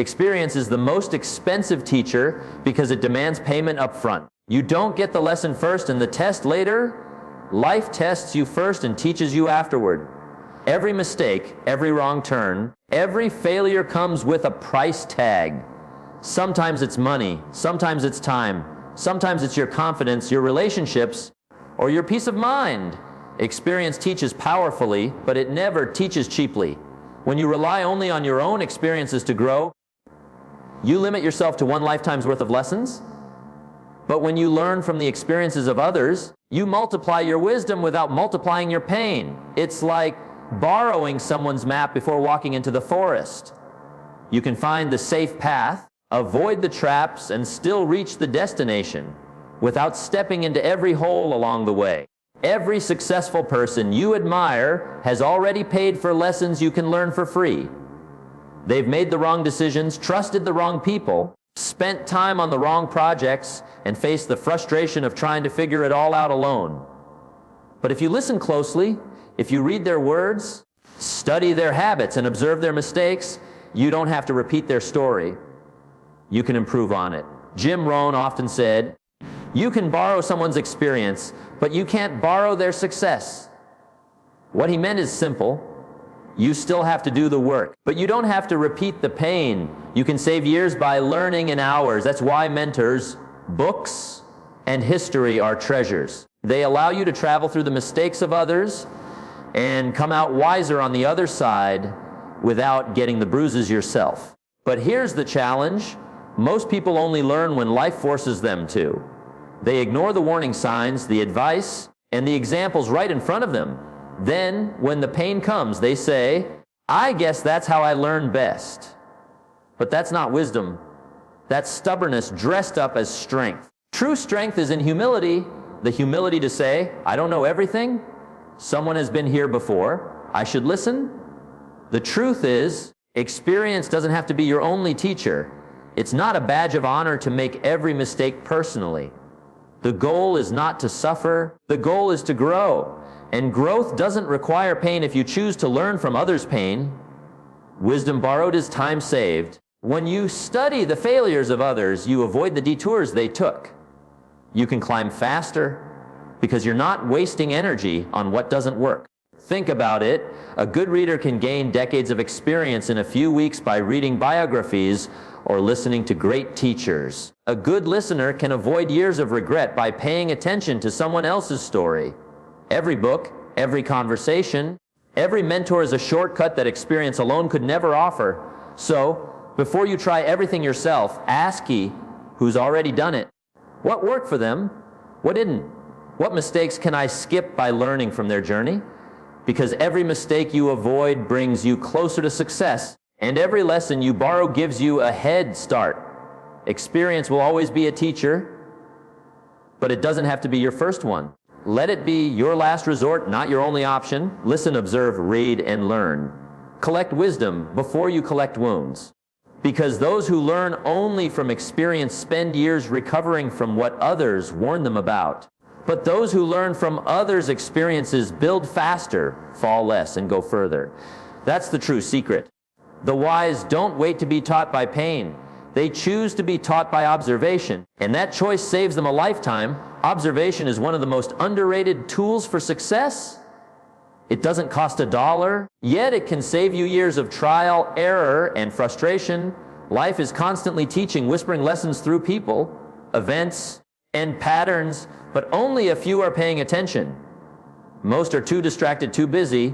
Experience is the most expensive teacher because it demands payment up front. You don't get the lesson first and the test later. Life tests you first and teaches you afterward. Every mistake, every wrong turn, every failure comes with a price tag. Sometimes it's money, sometimes it's time, sometimes it's your confidence, your relationships, or your peace of mind. Experience teaches powerfully, but it never teaches cheaply. When you rely only on your own experiences to grow, you limit yourself to one lifetime's worth of lessons. But when you learn from the experiences of others, you multiply your wisdom without multiplying your pain. It's like borrowing someone's map before walking into the forest. You can find the safe path, avoid the traps, and still reach the destination without stepping into every hole along the way. Every successful person you admire has already paid for lessons you can learn for free. They've made the wrong decisions, trusted the wrong people, spent time on the wrong projects, and faced the frustration of trying to figure it all out alone. But if you listen closely, if you read their words, study their habits, and observe their mistakes, you don't have to repeat their story. You can improve on it. Jim Rohn often said, "You can borrow someone's experience, but you can't borrow their success." What he meant is simple. You still have to do the work, but you don't have to repeat the pain. You can save years by learning in hours. That's why mentors, books, and history are treasures. They allow you to travel through the mistakes of others and come out wiser on the other side without getting the bruises yourself. But here's the challenge. Most people only learn when life forces them to. They ignore the warning signs, the advice, and the examples right in front of them. Then, when the pain comes, they say, "I guess that's how I learn best." But that's not wisdom. That's stubbornness dressed up as strength. True strength is in humility, the humility to say, "I don't know everything. Someone has been here before. I should listen." The truth is, experience doesn't have to be your only teacher. It's not a badge of honor to make every mistake personally. The goal is not to suffer. The goal is to grow. And growth doesn't require pain if you choose to learn from others' pain. Wisdom borrowed is time saved. When you study the failures of others, you avoid the detours they took. You can climb faster because you're not wasting energy on what doesn't work. Think about it. A good reader can gain decades of experience in a few weeks by reading biographies or listening to great teachers. A good listener can avoid years of regret by paying attention to someone else's story. Every book, every conversation, every mentor is a shortcut that experience alone could never offer. So, before you try everything yourself, ask ye who's already done it. What worked for them? What didn't? What mistakes can I skip by learning from their journey? Because every mistake you avoid brings you closer to success, and every lesson you borrow gives you a head start. Experience will always be a teacher, but it doesn't have to be your first one. Let it be your last resort, not your only option. Listen, observe, read, and learn. Collect wisdom before you collect wounds. Because those who learn only from experience spend years recovering from what others warn them about. But those who learn from others' experiences build faster, fall less, and go further. That's the true secret. The wise don't wait to be taught by pain. They choose to be taught by observation, and that choice saves them a lifetime. Observation is one of the most underrated tools for success. It doesn't cost $1, yet it can save you years of trial, error, and frustration. Life is constantly teaching, whispering lessons through people, events, and patterns, but only a few are paying attention. Most are too distracted, too busy,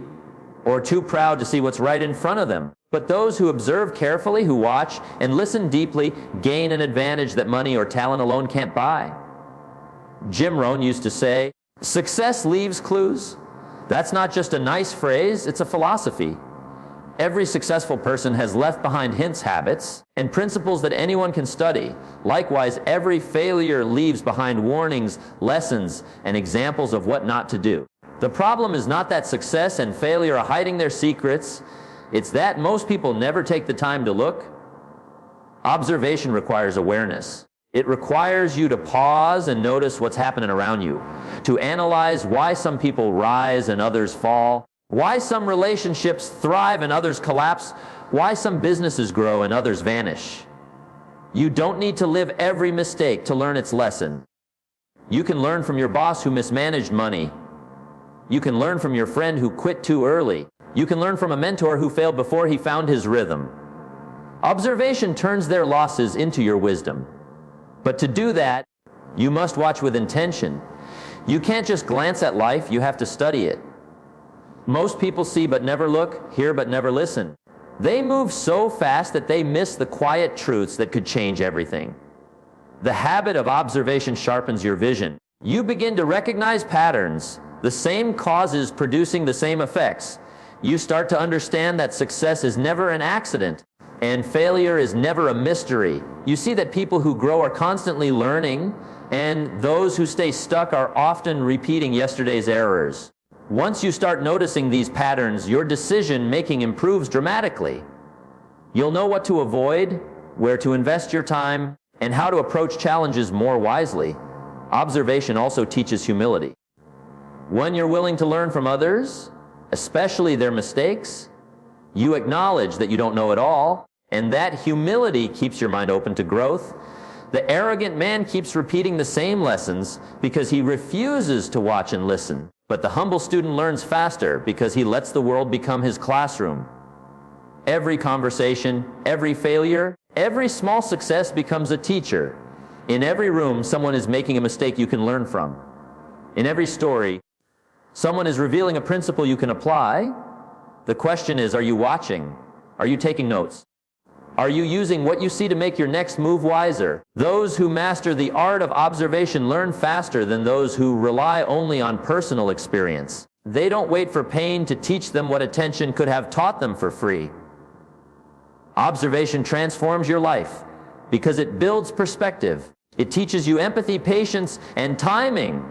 or too proud to see what's right in front of them. But those who observe carefully, who watch and listen deeply, gain an advantage that money or talent alone can't buy. Jim Rohn used to say, "Success leaves clues." That's not just a nice phrase, it's a philosophy. Every successful person has left behind hints, habits, and principles that anyone can study. Likewise, every failure leaves behind warnings, lessons, and examples of what not to do. The problem is not that success and failure are hiding their secrets. It's that most people never take the time to look. Observation requires awareness. It requires you to pause and notice what's happening around you, to analyze why some people rise and others fall, why some relationships thrive and others collapse, Why some businesses grow and others vanish. You don't need to live every mistake to learn its lesson. You can learn from your boss who mismanaged money. You can learn from your friend who quit too early. You can learn from a mentor who failed before he found his rhythm. Observation turns their losses into your wisdom. But to do that, you must watch with intention. You can't just glance at life, you have to study it. Most people see but never look, hear but never listen. They move so fast that they miss the quiet truths that could change everything. The habit of observation sharpens your vision. You begin to recognize patterns, the same causes producing the same effects. You start to understand that success is never an accident, and failure is never a mystery. You see that people who grow are constantly learning, and those who stay stuck are often repeating yesterday's errors. Once you start noticing these patterns, your decision-making improves dramatically. You'll know what to avoid, where to invest your time, and how to approach challenges more wisely. Observation also teaches humility. When you're willing to learn from others, especially their mistakes, you acknowledge that you don't know it all, and that humility keeps your mind open to growth. The arrogant man keeps repeating the same lessons because he refuses to watch and listen. But the humble student learns faster because he lets the world become his classroom. Every conversation, every failure, every small success becomes a teacher. In every room, someone is making a mistake you can learn from. In every story, someone is revealing a principle you can apply. The question is, are you watching? Are you taking notes? Are you using what you see to make your next move wiser? Those who master the art of observation learn faster than those who rely only on personal experience. They don't wait for pain to teach them what attention could have taught them for free. Observation transforms your life because it builds perspective. It teaches you empathy, patience, and timing.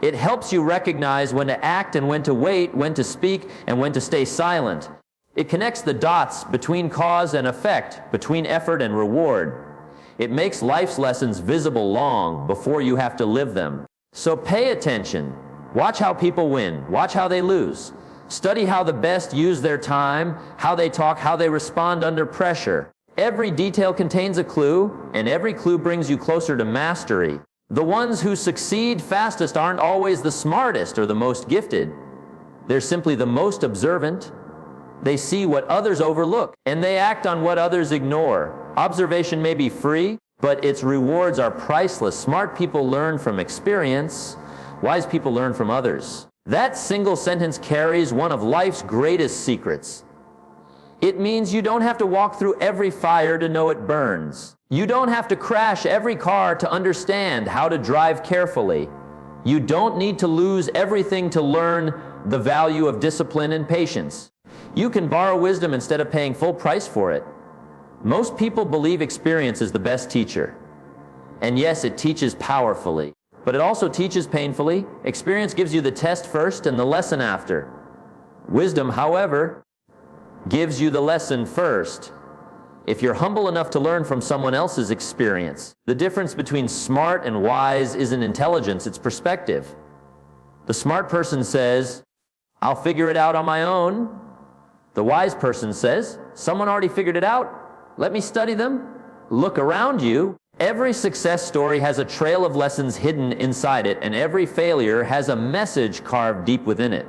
It helps you recognize when to act and when to wait, when to speak and when to stay silent. It connects the dots between cause and effect, between effort and reward. It makes life's lessons visible long before you have to live them. So pay attention. Watch how people win. Watch how they lose. Study how the best use their time, how they talk, how they respond under pressure. Every detail contains a clue, and every clue brings you closer to mastery. The ones who succeed fastest aren't always the smartest or the most gifted. They're simply the most observant. They see what others overlook, and they act on what others ignore. Observation may be free, but its rewards are priceless. Smart people learn from experience. Wise people learn from others. That single sentence carries one of life's greatest secrets. It means you don't have to walk through every fire to know it burns. You don't have to crash every car to understand how to drive carefully. You don't need to lose everything to learn the value of discipline and patience. You can borrow wisdom instead of paying full price for it. Most people believe experience is the best teacher. And yes, it teaches powerfully, but it also teaches painfully. Experience gives you the test first and the lesson after. Wisdom, however, gives you the lesson first. If you're humble enough to learn from someone else's experience, the difference between smart and wise isn't intelligence, it's perspective. The smart person says, I'll figure it out on my own. The wise person says, someone already figured it out. Let me study them. Look around you. Every success story has a trail of lessons hidden inside it, and every failure has a message carved deep within it.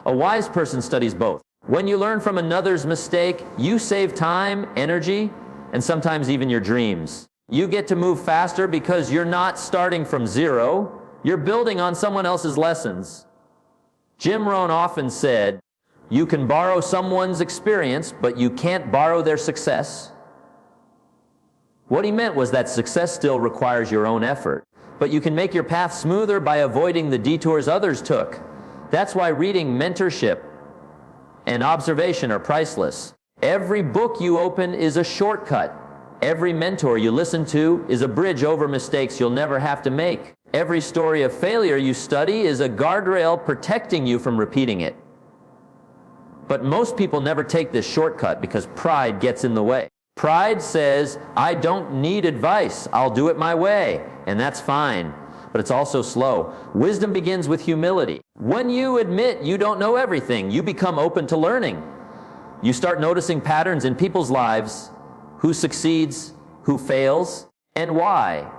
A wise person studies both. When you learn from another's mistake, you save time, energy, and sometimes even your dreams. You get to move faster because you're not starting from zero. You're building on someone else's lessons. Jim Rohn often said, you can borrow someone's experience, but you can't borrow their success. What he meant was that success still requires your own effort, but you can make your path smoother by avoiding the detours others took. That's why reading, mentorship, and observation are priceless. Every book you open is a shortcut. Every mentor you listen to is a bridge over mistakes you'll never have to make. Every story of failure you study is a guardrail protecting you from repeating it. But most people never take this shortcut because pride gets in the way. Pride says, I don't need advice, I'll do it my way, and that's fine. But it's also slow. Wisdom begins with humility. When you admit you don't know everything, you become open to learning. You start noticing patterns in people's lives, who succeeds, who fails, and why.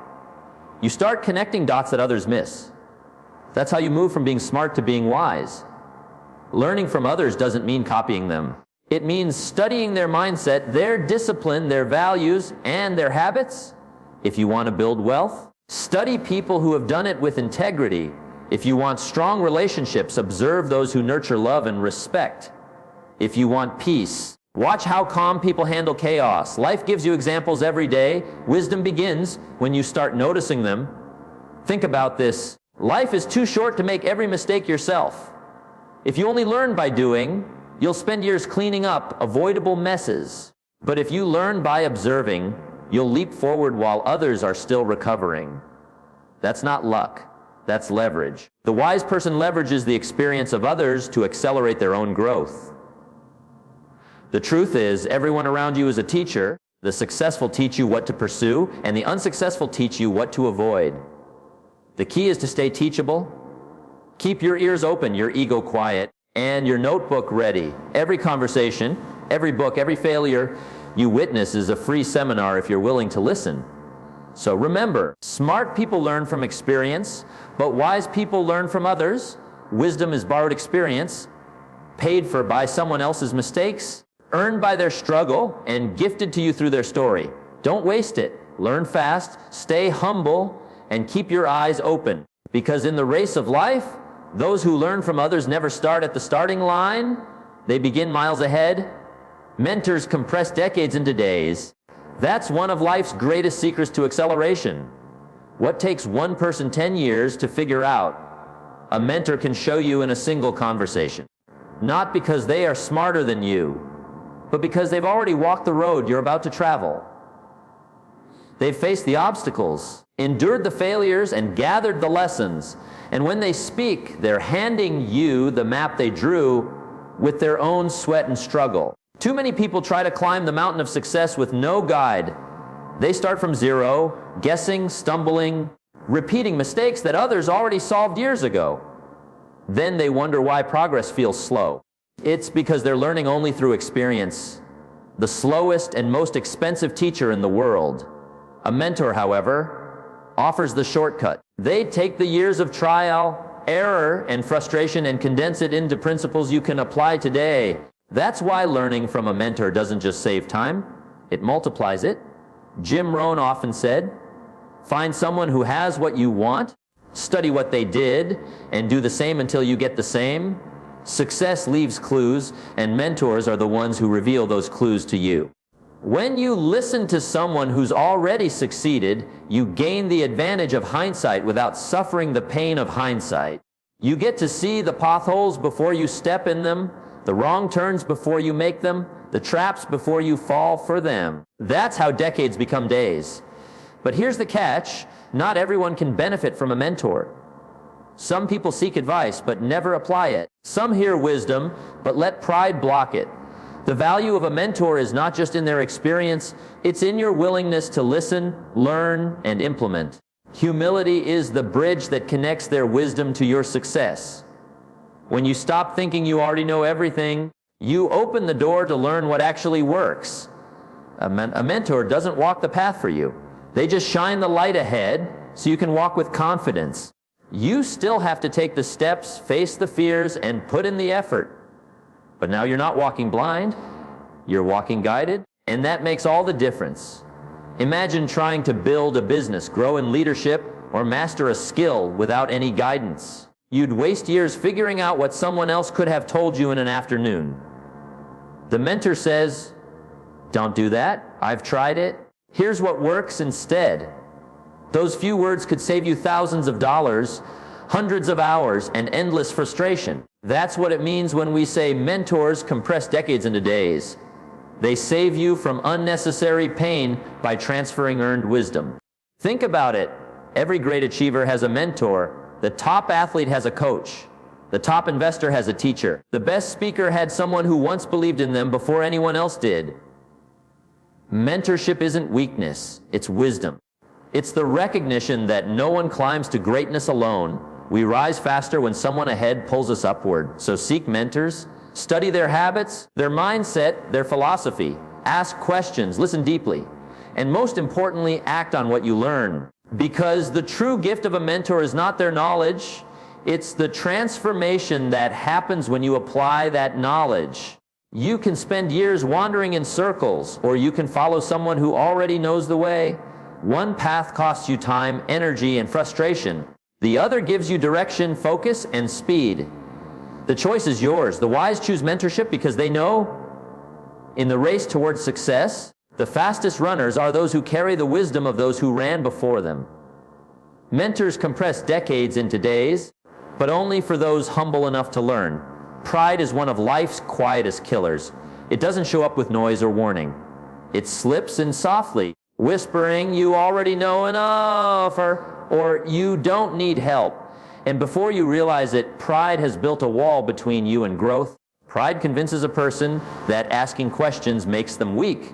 You start connecting dots that others miss. That's how you move from being smart to being wise. Learning from others doesn't mean copying them. It means studying their mindset, their discipline, their values, and their habits. If you want to build wealth, study people who have done it with integrity. If you want strong relationships, observe those who nurture love and respect. If you want peace, watch how calm people handle chaos. Life gives you examples every day. Wisdom begins when you start noticing them. Think about this. Life is too short to make every mistake yourself. If you only learn by doing, you'll spend years cleaning up avoidable messes. But if you learn by observing, you'll leap forward while others are still recovering. That's not luck. That's leverage. The wise person leverages the experience of others to accelerate their own growth. The truth is, everyone around you is a teacher. The successful teach you what to pursue, and the unsuccessful teach you what to avoid. The key is to stay teachable. Keep your ears open, your ego quiet, and your notebook ready. Every conversation, every book, every failure you witness is a free seminar if you're willing to listen. So remember, smart people learn from experience, but wise people learn from others. Wisdom is borrowed experience, paid for by someone else's mistakes, earned by their struggle, and gifted to you through their story. Don't waste it. Learn fast, stay humble, and keep your eyes open. Because in the race of life, those who learn from others never start at the starting line. They begin miles ahead. Mentors compress decades into days. That's one of life's greatest secrets to acceleration. What takes one person 10 years to figure out, a mentor can show you in a single conversation. Not because they are smarter than you, but because they've already walked the road you're about to travel. They've faced the obstacles, endured the failures, and gathered the lessons. And when they speak, they're handing you the map they drew with their own sweat and struggle. Too many people try to climb the mountain of success with no guide. They start from zero, guessing, stumbling, repeating mistakes that others already solved years ago. Then they wonder why progress feels slow. It's because they're learning only through experience. The slowest and most expensive teacher in the world. A mentor, however, offers the shortcut. They take the years of trial, error, and frustration and condense it into principles you can apply today. That's why learning from a mentor doesn't just save time, it multiplies it. Jim Rohn often said, find someone who has what you want, study what they did, and do the same until you get the same. Success leaves clues, and mentors are the ones who reveal those clues to you. When you listen to someone who's already succeeded, you gain the advantage of hindsight without suffering the pain of hindsight. You get to see the potholes before you step in them, the wrong turns before you make them, the traps before you fall for them. That's how decades become days. But here's the catch, not everyone can benefit from a mentor. Some people seek advice but never apply it. Some hear wisdom but let pride block it. The value of a mentor is not just in their experience, it's in your willingness to listen, learn, and implement. Humility is the bridge that connects their wisdom to your success. When you stop thinking you already know everything, you open the door to learn what actually works. A mentor doesn't walk the path for you. They just shine the light ahead so you can walk with confidence. You still have to take the steps, face the fears, and put in the effort. But now you're not walking blind, you're walking guided, and that makes all the difference. Imagine trying to build a business, grow in leadership, or master a skill without any guidance. You'd waste years figuring out what someone else could have told you in an afternoon. The mentor says, don't do that, I've tried it. Here's what works instead. Those few words could save you thousands of dollars, hundreds of hours, and endless frustration. That's what it means when we say mentors compress decades into days. They save you from unnecessary pain by transferring earned wisdom. Think about it. Every great achiever has a mentor. The top athlete has a coach. The top investor has a teacher. The best speaker had someone who once believed in them before anyone else did. Mentorship isn't weakness, it's wisdom. It's the recognition that no one climbs to greatness alone. We rise faster when someone ahead pulls us upward. So seek mentors, Study their habits, their mindset, their philosophy. Ask questions, listen deeply, and most importantly, act on what you learn. Because the true gift of a mentor is not their knowledge, it's the transformation that happens when you apply that knowledge. You can spend years wandering in circles, or you can follow someone who already knows the way. One path costs you time, energy, and frustration. The other gives you direction, focus, and speed. The choice is yours. The wise choose mentorship because they know in the race towards success, the fastest runners are those who carry the wisdom of those who ran before them. Mentors compress decades into days, but only for those humble enough to learn. Pride is one of life's quietest killers. It doesn't show up with noise or warning. It slips in softly, whispering, "You already know enough," or "You don't need help." And before you realize it, pride has built a wall between you and growth. Pride convinces a person that asking questions makes them weak,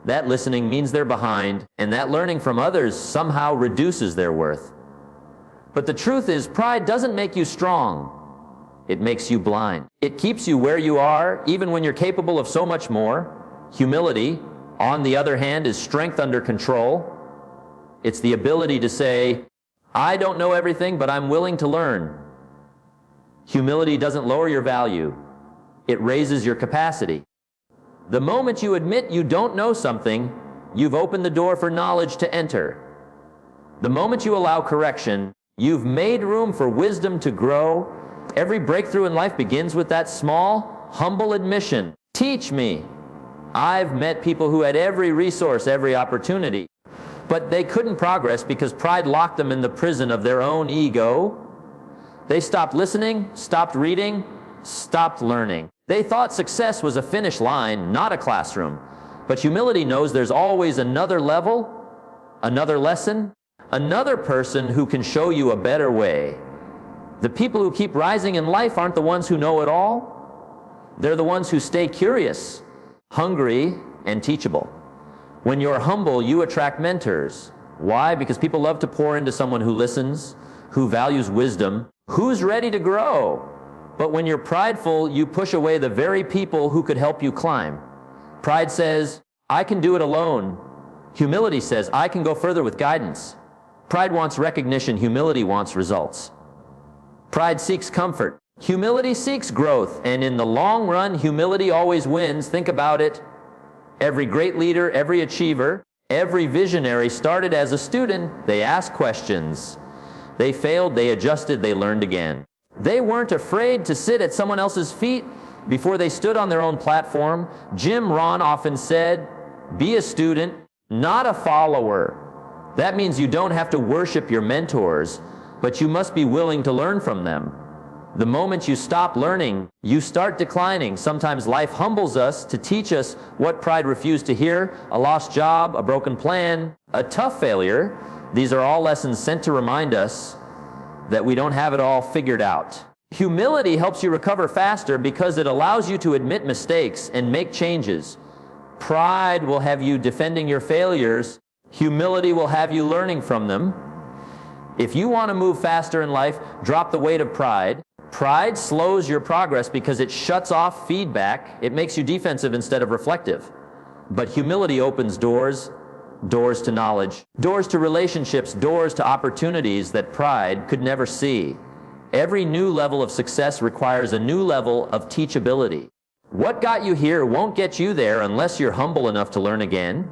that listening means they're behind, and that learning from others somehow reduces their worth. But the truth is, pride doesn't make you strong. It makes you blind. It keeps you where you are, even when you're capable of so much more. Humility, on the other hand, is strength under control. It's the ability to say, "I don't know everything, but I'm willing to learn." Humility doesn't lower your value. It raises your capacity. The moment you admit you don't know something, you've opened the door for knowledge to enter. The moment you allow correction, you've made room for wisdom to grow. Every breakthrough in life begins with that small, humble admission. Teach me. I've met people who had every resource, every opportunity, but they couldn't progress because pride locked them in the prison of their own ego. They stopped listening, stopped reading, stopped learning. They thought success was a finish line, not a classroom. But humility knows there's always another level, another lesson, another person who can show you a better way. The people who keep rising in life aren't the ones who know it all. They're the ones who stay curious, hungry, and teachable. When you're humble, you attract mentors. Why? Because people love to pour into someone who listens, who values wisdom, who's ready to grow. But when you're prideful, you push away the very people who could help you climb. Pride says, "I can do it alone." Humility says, "I can go further with guidance." Pride wants recognition, humility wants results. Pride seeks comfort. Humility seeks growth, and in the long run, humility always wins. Think about it. Every great leader, every achiever, every visionary started as a student. They asked questions. They failed, they adjusted, they learned again. They weren't afraid to sit at someone else's feet before they stood on their own platform. Jim Rohn often said, "Be a student, not a follower." That means you don't have to worship your mentors, but you must be willing to learn from them. The moment you stop learning, you start declining. Sometimes life humbles us to teach us what pride refused to hear: a lost job, a broken plan, a tough failure. These are all lessons sent to remind us that we don't have it all figured out. Humility helps you recover faster because it allows you to admit mistakes and make changes. Pride will have you defending your failures. Humility will have you learning from them. If you want to move faster in life, drop the weight of pride. Pride slows your progress because it shuts off feedback. It makes you defensive instead of reflective. But humility opens doors, doors to knowledge, doors to relationships, doors to opportunities that pride could never see. Every new level of success requires a new level of teachability. What got you here won't get you there unless you're humble enough to learn again.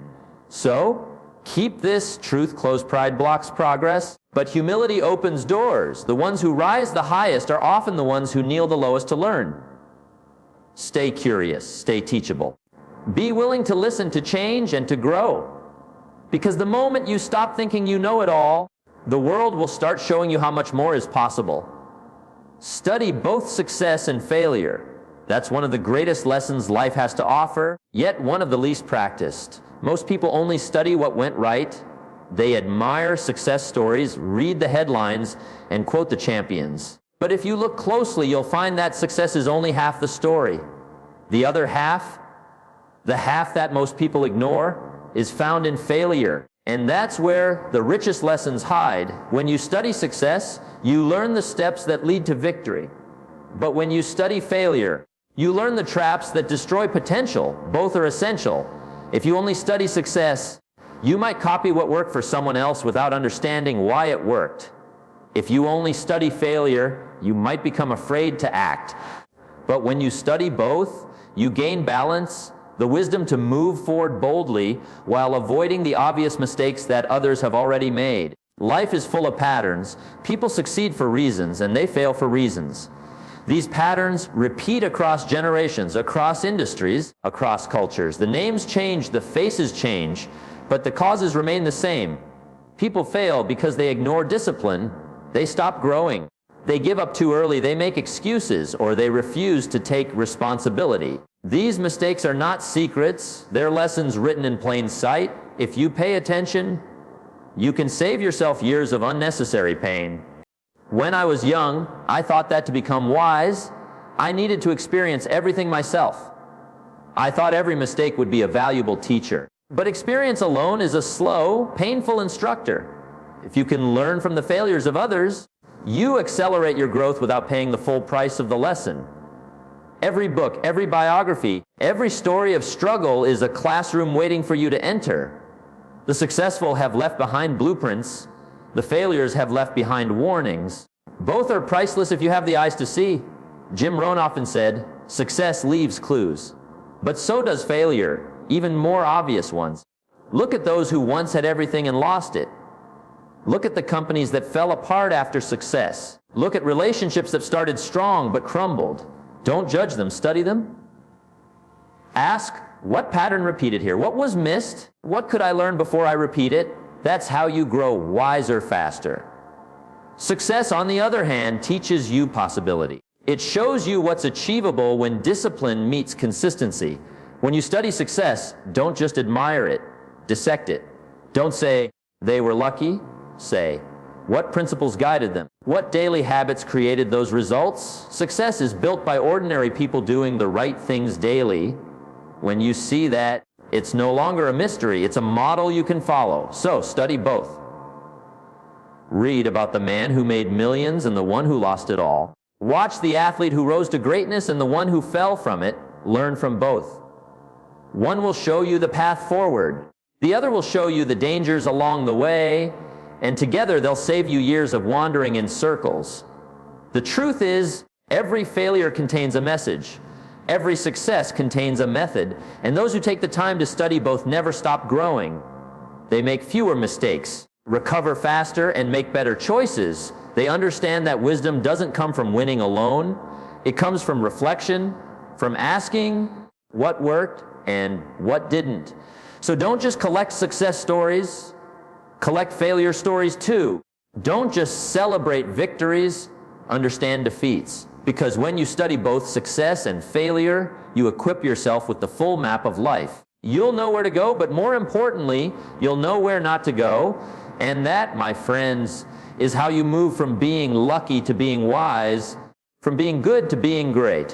So, keep this truth close. Pride blocks progress, but humility opens doors. The ones who rise the highest are often the ones who kneel the lowest to learn. Stay curious, stay teachable. Be willing to listen, to change, and to grow. Because the moment you stop thinking you know it all, the world will start showing you how much more is possible. Study both success and failure. That's one of the greatest lessons life has to offer, yet one of the least practiced. Most people only study what went right. They admire success stories, read the headlines, and quote the champions. But if you look closely, you'll find that success is only half the story. The other half, the half that most people ignore, is found in failure. And that's where the richest lessons hide. When you study success, you learn the steps that lead to victory. But when you study failure, You learn the traps that destroy potential. Both are essential. If you only study success, you might copy what worked for someone else without understanding why it worked. If you only study failure, you might become afraid to act. But when you study both, you gain balance, the wisdom to move forward boldly while avoiding the obvious mistakes that others have already made. Life is full of patterns. People succeed for reasons, and they fail for reasons. These patterns repeat across generations, across industries, across cultures. The names change, the faces change, but the causes remain the same. People fail because they ignore discipline. They stop growing. They give up too early. They make excuses, or they refuse to take responsibility. These mistakes are not secrets. They're lessons written in plain sight. If you pay attention, you can save yourself years of unnecessary pain. When I was young, I thought that to become wise, I needed to experience everything myself. I thought every mistake would be a valuable teacher. But experience alone is a slow, painful instructor. If you can learn from the failures of others, you accelerate your growth without paying the full price of the lesson. Every book, every biography, every story of struggle is a classroom waiting for you to enter. The successful have left behind blueprints. The failures have left behind warnings. Both are priceless if you have the eyes to see. Jim Rohn often said, "Success leaves clues." But so does failure, even more obvious ones. Look at those who once had everything and lost it. Look at the companies that fell apart after success. Look at relationships that started strong but crumbled. Don't judge them, study them. Ask, what pattern repeated here? What was missed? What could I learn before I repeat it? That's how you grow wiser faster. Success, on the other hand, teaches you possibility. It shows you what's achievable when discipline meets consistency. When you study success, don't just admire it, dissect it. Don't say, they were lucky. Say, what principles guided them? What daily habits created those results? Success is built by ordinary people doing the right things daily. When you see that, it's no longer a mystery. It's a model you can follow. So study both. Read about the man who made millions and the one who lost it all. Watch the athlete who rose to greatness and the one who fell from it. Learn from both. One will show you the path forward. The other will show you the dangers along the way. And together they'll save you years of wandering in circles. The truth is, every failure contains a message. Every success contains a method. And those who take the time to study both never stop growing. They make fewer mistakes, recover faster, and make better choices. They understand that wisdom doesn't come from winning alone. It comes from reflection, from asking what worked and what didn't. So don't just collect success stories. Collect failure stories too. Don't just celebrate victories, understand defeats. Because when you study both success and failure, you equip yourself with the full map of life. You'll know where to go, but more importantly, you'll know where not to go. And that, my friends, is how you move from being lucky to being wise, from being good to being great.